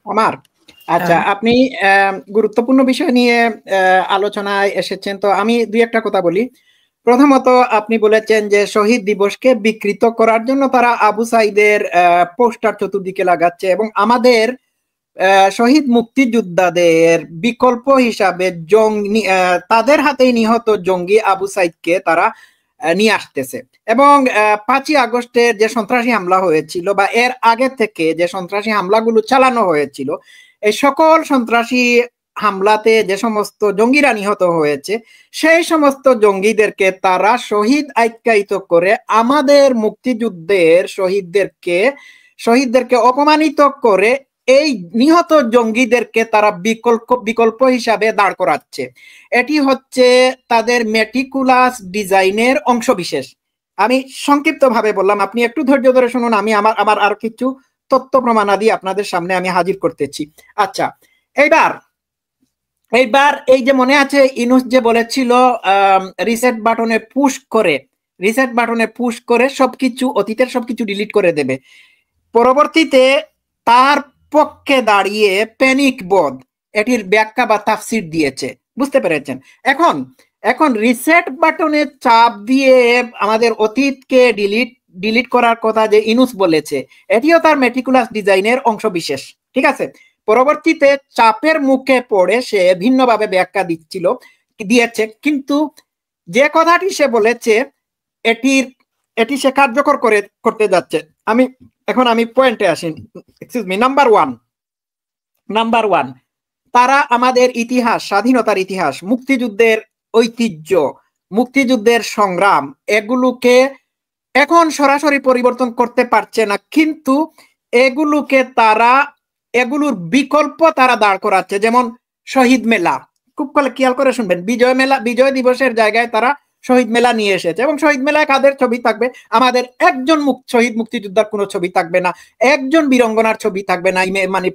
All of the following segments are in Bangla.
আমার আচ্ছা, হ্যাঁ। আপনি গুরুত্বপূর্ণ বিষয় নিয়ে আলোচনায় এসেছেন, তো আমি দুই একটা কথা বলি। প্রথমত, আপনি বলেছেন যে শহীদ দিবসকে বিকৃত করার জন্য তারা আবু সাইদের পোস্টার চতুর্দিকে লাগাচ্ছে, এবং আমাদের শহীদ মুক্তিযোদ্ধাদের বিকল্প হিসাবে জঙ্গি, তাদের হাতেই নিহত জঙ্গি আবু সাইদকে তারা নিয়ে আসতেছে। এবং 5ই আগস্টের যে সন্ত্রাসী হামলা হয়েছিল বা এর আগে থেকে যে সন্ত্রাসী হামলাগুলো চালানো হয়েছিল, এই সকল সন্ত্রাসী হামলাতে যে সমস্ত জঙ্গিরা নিহত হয়েছে, সেই সমস্ত জঙ্গিদেরকে তারা শহীদ আখ্যায়িত করে আমাদের মুক্তিযুদ্ধের শহীদদেরকে অপমানিত করে এই নিহত জঙ্গিদেরকে তারা বিকল্প হিসাবে দাঁড় করাচ্ছে। এটি হচ্ছে তাদের মেটিকুলাস ডিজাইনের অংশবিশেষ। আমি সংক্ষিপ্ত ভাবে বললাম, আপনি একটু ধৈর্য ধরে শুনুন, আমি আমার আর কিছু তথ্য প্রমাণাদি আপনাদের সামনে আমি হাজির করতেছি। আচ্ছা, এইবার এইবার এই যে মনে আছে ইনুস যে বলেছিল রিসেট বাটনে পুশ করে সবকিছু, অতীতের সবকিছু ডিলিট করে দেবে। পরবর্তীতে তার পক্ষে দাঁড়িয়ে প্যানিক বোধ এটির ব্যাখ্যা বা তাফসির দিয়েছে, বুঝতে পেরেছেন? এখন এখন রিসেট বাটনে চাপ দিয়ে আমাদের অতীতকে ডিলিট করার কথা যে ইনুস বলেছে, এটিও তার মেটিকুলাস ডিজাইনের অংশ বিশেষ। ঠিক আছে, পরবর্তীতে চাপের মুখে পড়ে সে ভিন্নভাবে ব্যাখ্যা দিয়েছে, কিন্তু যে কথাটি সে বলেছে এটি সে কার্যকর করতে যাচ্ছে। আমি পয়েন্টে আসি। Excuse me. নাম্বার ওয়ান, তারা আমাদের ইতিহাস, স্বাধীনতার ইতিহাস, মুক্তিযুদ্ধের ঐতিহ্য, মুক্তিযুদ্ধের সংগ্রাম, এগুলোকে এখন সরাসরি পরিবর্তন করতে পারছে না, কিন্তু এগুলোর বিকল্প তারা দাঁড় করাচ্ছে। যেমন শহীদ মেলা, খুব খেয়াল করে শুনবেন, বিজয় দিবসের জায়গায় তারা শহীদ মেলা নিয়ে এসেছে, এবং শহীদ মেলায় কাদের ছবি থাকবে? আমাদের একজন শহীদ মুক্তিযোদ্ধার কোনো ছবি থাকবে না, একজন বীরঙ্গনার ছবি থাকবে না, মানে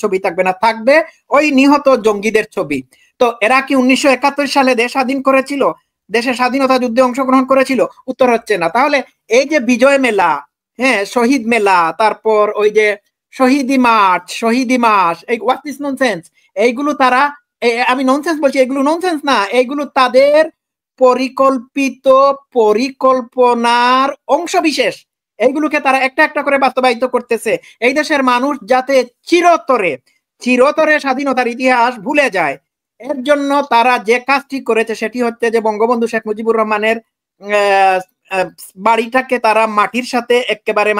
ছবি থাকবে না, থাকবে ওই নিহত জঙ্গিদের ছবি। তো এরা কি 1971 সালে দেশ স্বাধীন করেছিল? দেশের স্বাধীনতা যুদ্ধে অংশগ্রহণ করেছিল? উত্তর হচ্ছে না। তাহলে এই যে বিজয় মেলা, হ্যাঁ, শহীদ মেলা, তারপর ওই যে শহীদি মাস, এই হোয়াট ইজ ননসেন্স? এইগুলো তারা, আমি ননসেন্স বলছি, এগুলো ননসেন্স না, এইগুলো তাদের পরিকল্পনার অংশ বিশেষ। এইগুলোকে তারা একটা একটা করে বাস্তবায়িত করতেছে, এই দেশের মানুষ যাতে চিরতরে স্বাধীনতার ইতিহাস ভুলে যায়। এর জন্য তারা যে কাজটি করেছে সেটি হচ্ছে যে বঙ্গবন্ধু শেখ মুজিবুর রহমানের বাড়িটাকে তারা মাটির সাথে একেবারে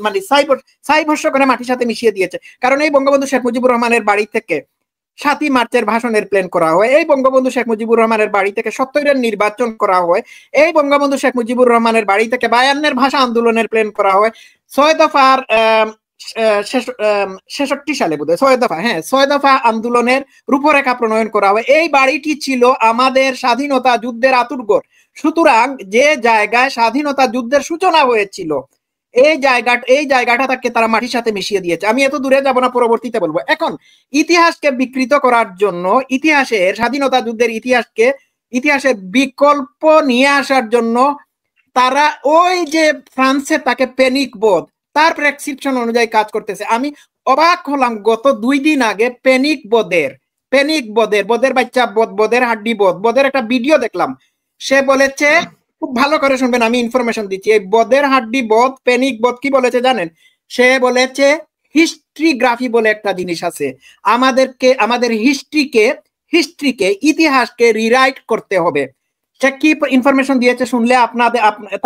মানে সাইভস্য করে মাটির সাথে মিশিয়ে দিয়েছে। কারণ এই বঙ্গবন্ধু শেখ মুজিবুর রহমানের বাড়ি থেকে 7ই মার্চের ভাষণের প্ল্যান করা হয়, এই বঙ্গবন্ধু শেখ মুজিবুর রহমানের বাড়ি থেকে 70-এর নির্বাচন করা হয়, এই বঙ্গবন্ধু শেখ মুজিবুর রহমানের বাড়ি থেকে 52-এর ভাষা আন্দোলনের প্ল্যান করা হয়, 6 দফার 66 সালে বোধহয় 6 দফা আন্দোলনের রূপরেখা প্রণয়ন করা হয়। এই বাড়িটি ছিল আমাদের স্বাধীনতা যুদ্ধের আতুরঘর। সুতরাং যে জায়গায় স্বাধীনতা যুদ্ধের সূচনা হয়েছিল, এই জায়গাটাকে তারা মাটির সাথে মিশিয়ে দিয়েছে। আমি এত দূরে যাব না, পরবর্তীতে বলবো। এখন ইতিহাসকে বিকৃত করার জন্য, স্বাধীনতা যুদ্ধের ইতিহাসের বিকল্প নিয়ে আসার জন্য তারা ওই যে ফ্রান্সে তাকে প্যানিক বোধ, তার প্রেসক্রিপশন অনুযায়ী কাজ করতেছে। আমি অবাক হলাম গত 2 দিন আগে বোধের বাচ্চা বোধের হাড্ডি বোধের একটা ভিডিও দেখলাম। সে বলেছে, খুব ভালো করে শুনবেন, আমি ইনফরমেশন দিচ্ছি, এই বোধের হাড্ডি প্যানিক কি বলেছে জানেন? সে বলেছে হিস্ট্রিগ্রাফি বলে একটা জিনিস আছে, আমাদের হিস্ট্রিকে ইতিহাসকে রিরাইট করতে হবে। সে কি ইনফরমেশন দিয়েছে শুনলে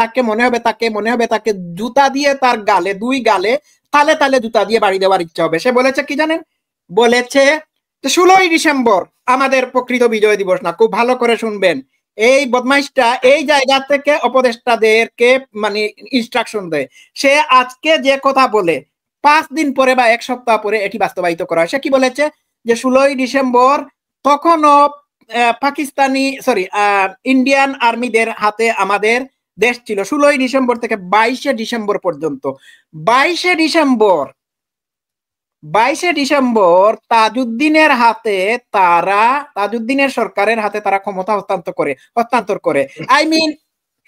তাকে মনে হবে তাকে জুতা দিয়ে তার দুই গালে তালে তালে জুতা দিয়ে বাড়ি দেওয়ার ইচ্ছা হবে। সে বলেছে কি জানেন? বলেছে 16ই ডিসেম্বর আমাদের প্রকৃত বিজয় দিবস না। খুব ভালো করে শুনবেন, এই বদমাইশটা এই জায়গা থেকে উপদেষ্টাদেরকে মানে ইনস্ট্রাকশন দেয়। সে আজকে যে কথা বলে 5 দিন পরে বা 1 সপ্তাহ পরে এটি বাস্তবায়িত করা হয়। সে কি বলেছে? যে 16ই ডিসেম্বর তখনও ইন্ডিয়ান আর্মিদের হাতে আমাদের দেশ ছিল। 16ই ডিসেম্বর থেকে 22শে ডিসেম্বর পর্যন্ত, 22শে ডিসেম্বর তাজউদ্দিনের সরকারের হাতে তারা ক্ষমতা হস্তান্তর করে।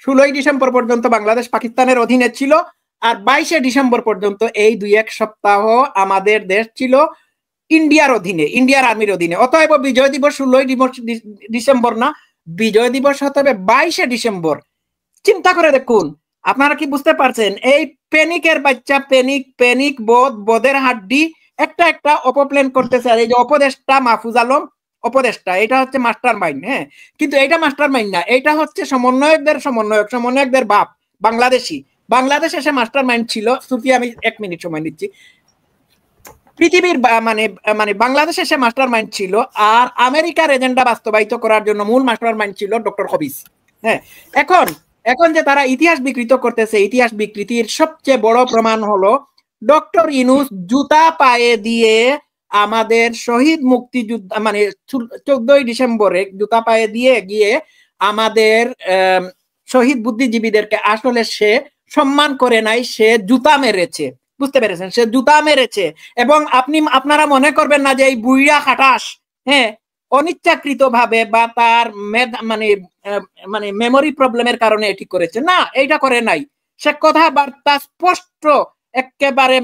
16ই ডিসেম্বর পর্যন্ত বাংলাদেশ পাকিস্তানের অধীনে ছিল, আর 22শে ডিসেম্বর পর্যন্ত এই 2-1 সপ্তাহ আমাদের দেশ ছিল ইন্ডিয়ার অধীনে, ইন্ডিয়ার আর্মির অধীনে। অতএব বিজয় দিবস 16 ডিসেম্বর না, বিজয় দিবস হতে হবে 22শে ডিসেম্বর। চিন্তা করে দেখুন, আপনারা কি বুঝতে পারছেন? এই প্যানিকের বাচ্চা, প্যানিক বোধের হাড্ডি একটা একটা অপপ্ল্যান করতেছে। আর এই যে উপদেষ্টা মাহফুজ আলম উপদেষ্টা, এটা হচ্ছে মাস্টার মাইন্ড। হ্যাঁ, কিন্তু এটা মাস্টার মাইন্ড না, এটা হচ্ছে সমন্বয়কদের বাপ, বাংলাদেশে সে মাস্টার মাইন্ড ছিল। সুফি, আমি 1 মিনিট সময় নিচ্ছি। পৃথিবীর মানে মানে বাংলাদেশে সে মাস্টার মাইন্ড ছিল, আর আমেরিকার এজেন্ডা বাস্তবায়িত করার জন্য মূল মাস্টার মাইন্ড ছিল ডক্টর হবিস। হ্যাঁ, এখন যে তারা ইতিহাস বিকৃত করতেছে, ইতিহাস বিকৃতির সবচেয়ে বড় প্রমাণ হলো ডক্টর ইউনূস জুতা পায়ে দিয়ে আমাদের শহীদ মুক্তিযোদ্ধা, মানে 14ই ডিসেম্বরে জুতা পায়ে দিয়ে গিয়ে আমাদের শহীদ বুদ্ধিজীবীদেরকে আসলে সে সম্মান করে নাই, সে জুতা মেরেছে। বুঝতে পেরেছেন? সে জুতা মেরেছে। এবং আপনারা মনে করবেন না যে এই বুইড়া খাটাস, হ্যাঁ, অনিচ্ছাকৃত ভাবে বা তার মানে মেমোরি প্রবলেমের কারণে এটি করেছে। না, এইটা করে নাই। সে কথাবার্তা স্পষ্ট, একেবারে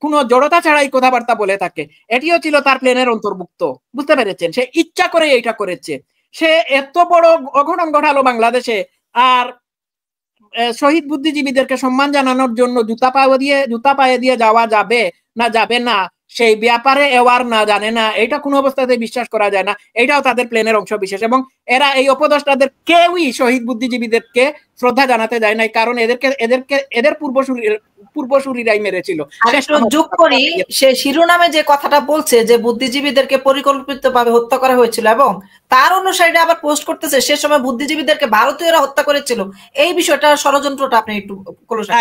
কোনো জড়তা ছাড়াই কথাবার্তা বলে থাকে। এটিও ছিল তার প্ল্যানের অন্তর্ভুক্ত। বুঝতে পেরেছেন? সে ইচ্ছা করে এইটা করেছে। সে এত বড় অঘটন ঘটালো বাংলাদেশে, আর শহীদ বুদ্ধিজীবীদেরকে সম্মান জানানোর জন্য জুতা পায়ে দিয়ে যাওয়া যাবে না সেই ব্যাপারে এওয়ার না, জানে না। এটা কোনো অবস্থাতে বিশ্বাস করা যায় না। এটাও তাদের প্ল্যানের অংশ বিশেষ। এবং এরা এই উপদেষ্টাদের কেউই শহীদ বুদ্ধিজীবীদেরকে শ্রদ্ধা জানাতে যায় নাই, কারণ এদের পূর্বসূরীরাই মেরেছিল। যোগ করি, সে শিরোনামে যে কথাটা বলছে যে বুদ্ধিজীবীদেরকে পরিকল্পিতভাবে হত্যা করা হয়েছিল, এবং তার অনুসারীরা আবার পোস্ট করতেছে সে সময় বুদ্ধিজীবীদেরকে ভারতীয়রা হত্যা করেছিল। এই বিষয়টা, ষড়যন্ত্রটা আপনি একটু।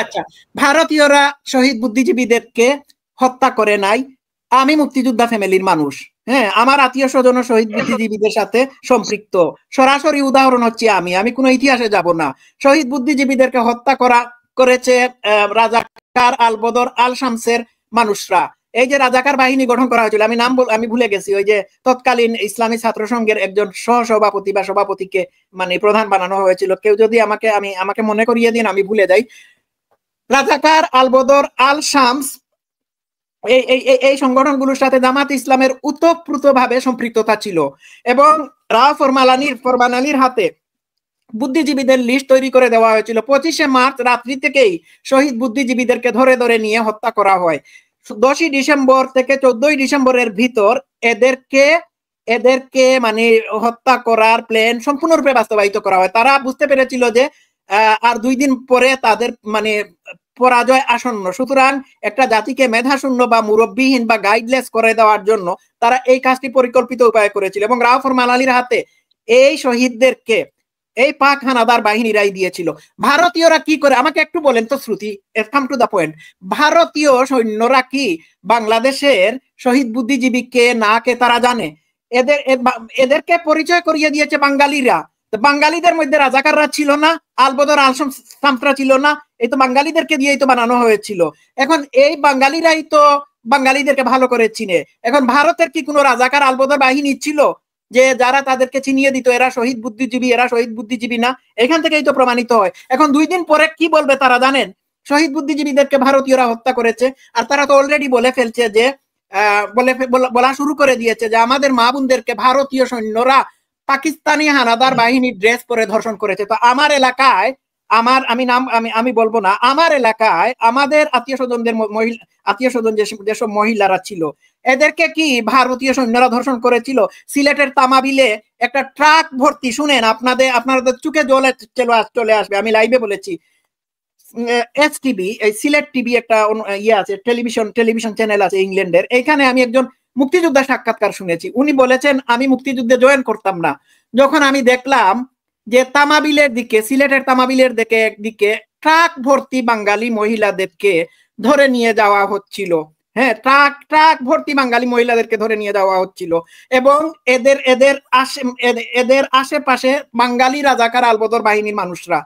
আচ্ছা, ভারতীয়রা শহীদ বুদ্ধিজীবীদেরকে হত্যা করে নাই। আমি মুক্তিযোদ্ধা ফ্যামিলির মানুষ। হ্যাঁ, আমার আত্মীয় স্বজন শহীদ বুদ্ধিজীবীদের সাথে সম্পৃক্ত। সরাসরি উদাহরণ হচ্ছে আমি কোনো ইতিহাসে যাব না। শহীদ বুদ্ধিজীবীদেরকে হত্যা করেছে রাজাকার আলবদর আল শামসের মানুষরা। এই যে রাজাকার বাহিনী গঠন করা হয়েছিল, আমি ভুলে গেছি, ওই যে তৎকালীন ইসলামী ছাত্র সংঘের একজন সহসভাপতি বা সভাপতিকে মানে প্রধান বানানো হয়েছিল। কেউ যদি আমাকে মনে করিয়ে দিন, আমি ভুলে যাই। রাজাকার আলবদর আল শামস, এই সংগঠনগুলোর সাথে জামাত ইসলামের উতপ্রুতভাবে সম্পৃক্ততা ছিল। এবং ফরমানালির হাতে বুদ্ধিজীবীদের লিস্ট তৈরি করে দেওয়া হয়েছিল। 25শে মার্চ রাত্রি থেকেই শহীদ বুদ্ধিজীবীদেরকে ধরে নিয়ে হত্যা করা হয়। 10ই ডিসেম্বর থেকে 14ই ডিসেম্বরের ভিতর এদেরকে মানে হত্যা করার প্ল্যান সম্পূর্ণরূপে বাস্তবায়িত করা হয়। তারা বুঝতে পেরেছিল যে আর 2 দিন পরে তাদের মানে পরাজয় আসন্ন। সুতরাং একটা জাতিকে মেধাশূন্য বা মুরব্বীহীন বা গাইডলেস করে দেওয়ার জন্য তারা এই কাজটি পরিকল্পিত উপায় করেছিল। এবং রাওফর মালালির হাতে এই শহীদদেরকে এই পাক হানাদার বাহিনীরাই দিয়েছিল। ভারতীয়রা কি করে, আমাকে একটু বলেন তো শ্রুতি, কাম টু দা পয়েন্ট। ভারতীয় সৈন্যরা কি বাংলাদেশের শহীদ বুদ্ধিজীবীকে না কে তারা জানে? এদেরকে পরিচয় করিয়ে দিয়েছে বাঙালিরা। বাঙালিদের মধ্যে রাজাকাররা ছিল না, আলবদর আল শামসরা ছিল না, এই তো বাঙালিদেরকে দিয়েই তো বানানো হয়েছিল। এখন এই বাঙালিরাই তো বাঙালিদেরকে ভালো করে চিনে। এখন ভারতের কি কোনো রাজাকার আলবদর বাহিনী ছিল যে যারা তাদেরকে চিনিয়ে দিত এরা শহীদ বুদ্ধিজীবী না? এখান থেকেই তো প্রমাণিত হয়। এখন 2 দিন পরে কি বলবে তারা জানেন? শহীদ বুদ্ধিজীবীদেরকে ভারতীয়রা হত্যা করেছে। আর তারা তো অলরেডি বলে ফেলছে যে বলা শুরু করে দিয়েছে যে আমাদের মা বোনদেরকে ভারতীয় সৈন্যরা পাকিস্তানি হানাদার বাহিনীর ড্রেস পরে ধর্ষণ করেছে। তো আমার এলাকায়, আমি বলবো না, আমার এলাকায় আমাদের আত্মীয় স্বজন যেসব মহিলারা ছিল এদেরকে কি ভারতীয় সৈন্যরা ধর্ষণ করেছিল? সিলেটের তামাবিলে একটা ট্রাক ভর্তি, শুনেন আপনাদের চোখে জলে চলে আসবে, আমি লাইভে বলেছি। এসটিভি, এই সিলেট টিভি একটা আছে, টেলিভিশন চ্যানেল আছে ইংল্যান্ডের। এইখানে আমি একজন মুক্তিযোদ্ধা সাক্ষাৎকার শুনেছি। উনি বলেছেন আমি মুক্তিযুদ্ধে জয়েন করতাম না, যখন আমি দেখলাম যে তামাবিলের দিকে, সিলেটের তামাবিলের দিকে একদিকে ট্রাক ভর্তি বাঙালি মহিলাদেরকে ধরে নিয়ে যাওয়া হচ্ছিল। হ্যাঁ, ট্রাক ভর্তি বাঙালি মহিলাদেরকে ধরে নিয়ে যাওয়া হচ্ছিল। এবং এদের আশেপাশে বাঙালি রাজাকার আলবদর বাহিনীর মানুষরা।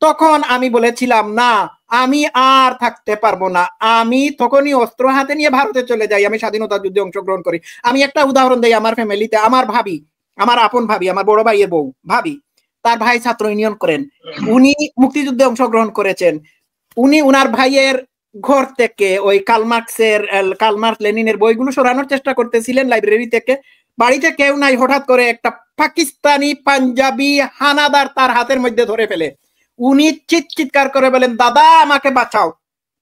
তখন আমি বলেছিলাম না, আমি আর থাকতে পারবো না। আমি তখনই অস্ত্র হাতে নিয়ে ভারতে চলে যাই, আমি স্বাধীনতা যুদ্ধে অংশগ্রহণ করি। আমি একটা উদাহরণ দেই, আমার ফ্যামিলিতে আমার ভাবি, আমার আপন ভাবি, আমার বড় ভাইয়ের বউ ভাবি, তার ভাই ছাত্র ইউনিয়ন করেন, উনি মুক্তিযুদ্ধে অংশগ্রহণ করেছেন। উনি উনার ভাইয়ের ঘর থেকে ওই কার্ল মার্কস লেনিনের বইগুলো সরানোর চেষ্টা করতেছিলেন লাইব্রেরি থেকে, বাড়িতে কেউ নাই, হঠাৎ করে একটা পাকিস্তানি পাঞ্জাবি হানাদার তার হাতের মধ্যে ধরে ফেলে। উনি চিৎকার করে বলেন, দাদা আমাকে বাঁচাও,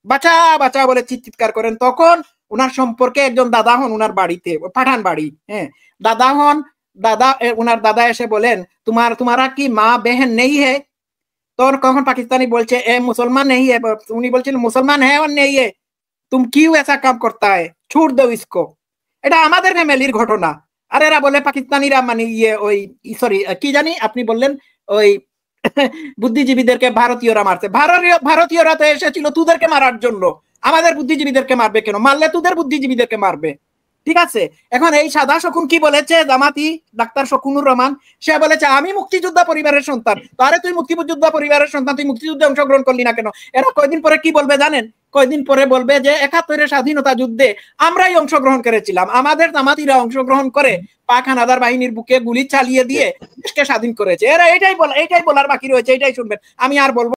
বাঁচা বাঁচা বলে চিৎকার করেন। তখন উনার সম্পর্কে একজন দাদা হন উনার বাড়িতে, পাঠান বাড়ি, হ্যাঁ দাদা হন, উনার দাদা এসে বলেন, তোমারা কি মা বেহেন নেই হে? তোর কখন পাকিস্তানি বলছে এ মুসলমান নেই है, উনি বলছেন মুসলমান है और नहीं है, तुम क्यों ऐसा काम करता है, छोड़ दो इसको। এটা আমাদের ফ্যামিলির ঘটনা। আর এরা বলে পাকিস্তানিরা মানে ওই সরি কি জানি আপনি বললেন ওই বুদ্ধিজীবীদেরকে ভারতীয়রা মারছে। ভারতীয়রা তো এসেছিল তোদেরকে মারার জন্য, আমাদের বুদ্ধিজীবীদেরকে মারবে কেন? মারলে তোদের বুদ্ধিজীবীদেরকে মারবে। ঠিক আছে, এখন এই সাদা শকুন কি বলেছে, জামাতি ডাক্তার শকুনুর রহমান, সে বলেছে আমি মুক্তিযোদ্ধা পরিবারের সন্তান। আরে তুই মুক্তিযোদ্ধা পরিবারের সন্তান, তুই মুক্তিযুদ্ধে অংশগ্রহণ করলি না কেন? এরা কয়দিন পরে কি বলবে জানেন? কয়দিন পরে বলবে যে 71-এর স্বাধীনতা যুদ্ধে আমরাই অংশগ্রহণ করেছিলাম, আমাদের জামাতিরা অংশগ্রহণ করে পাক হানাদার বাহিনীর বুকে গুলি চালিয়ে দিয়ে দেশকে স্বাধীন করেছে। এরা এটাই বলার বাকি রয়েছে, এটাই শুনবেন, আমি আর বলবো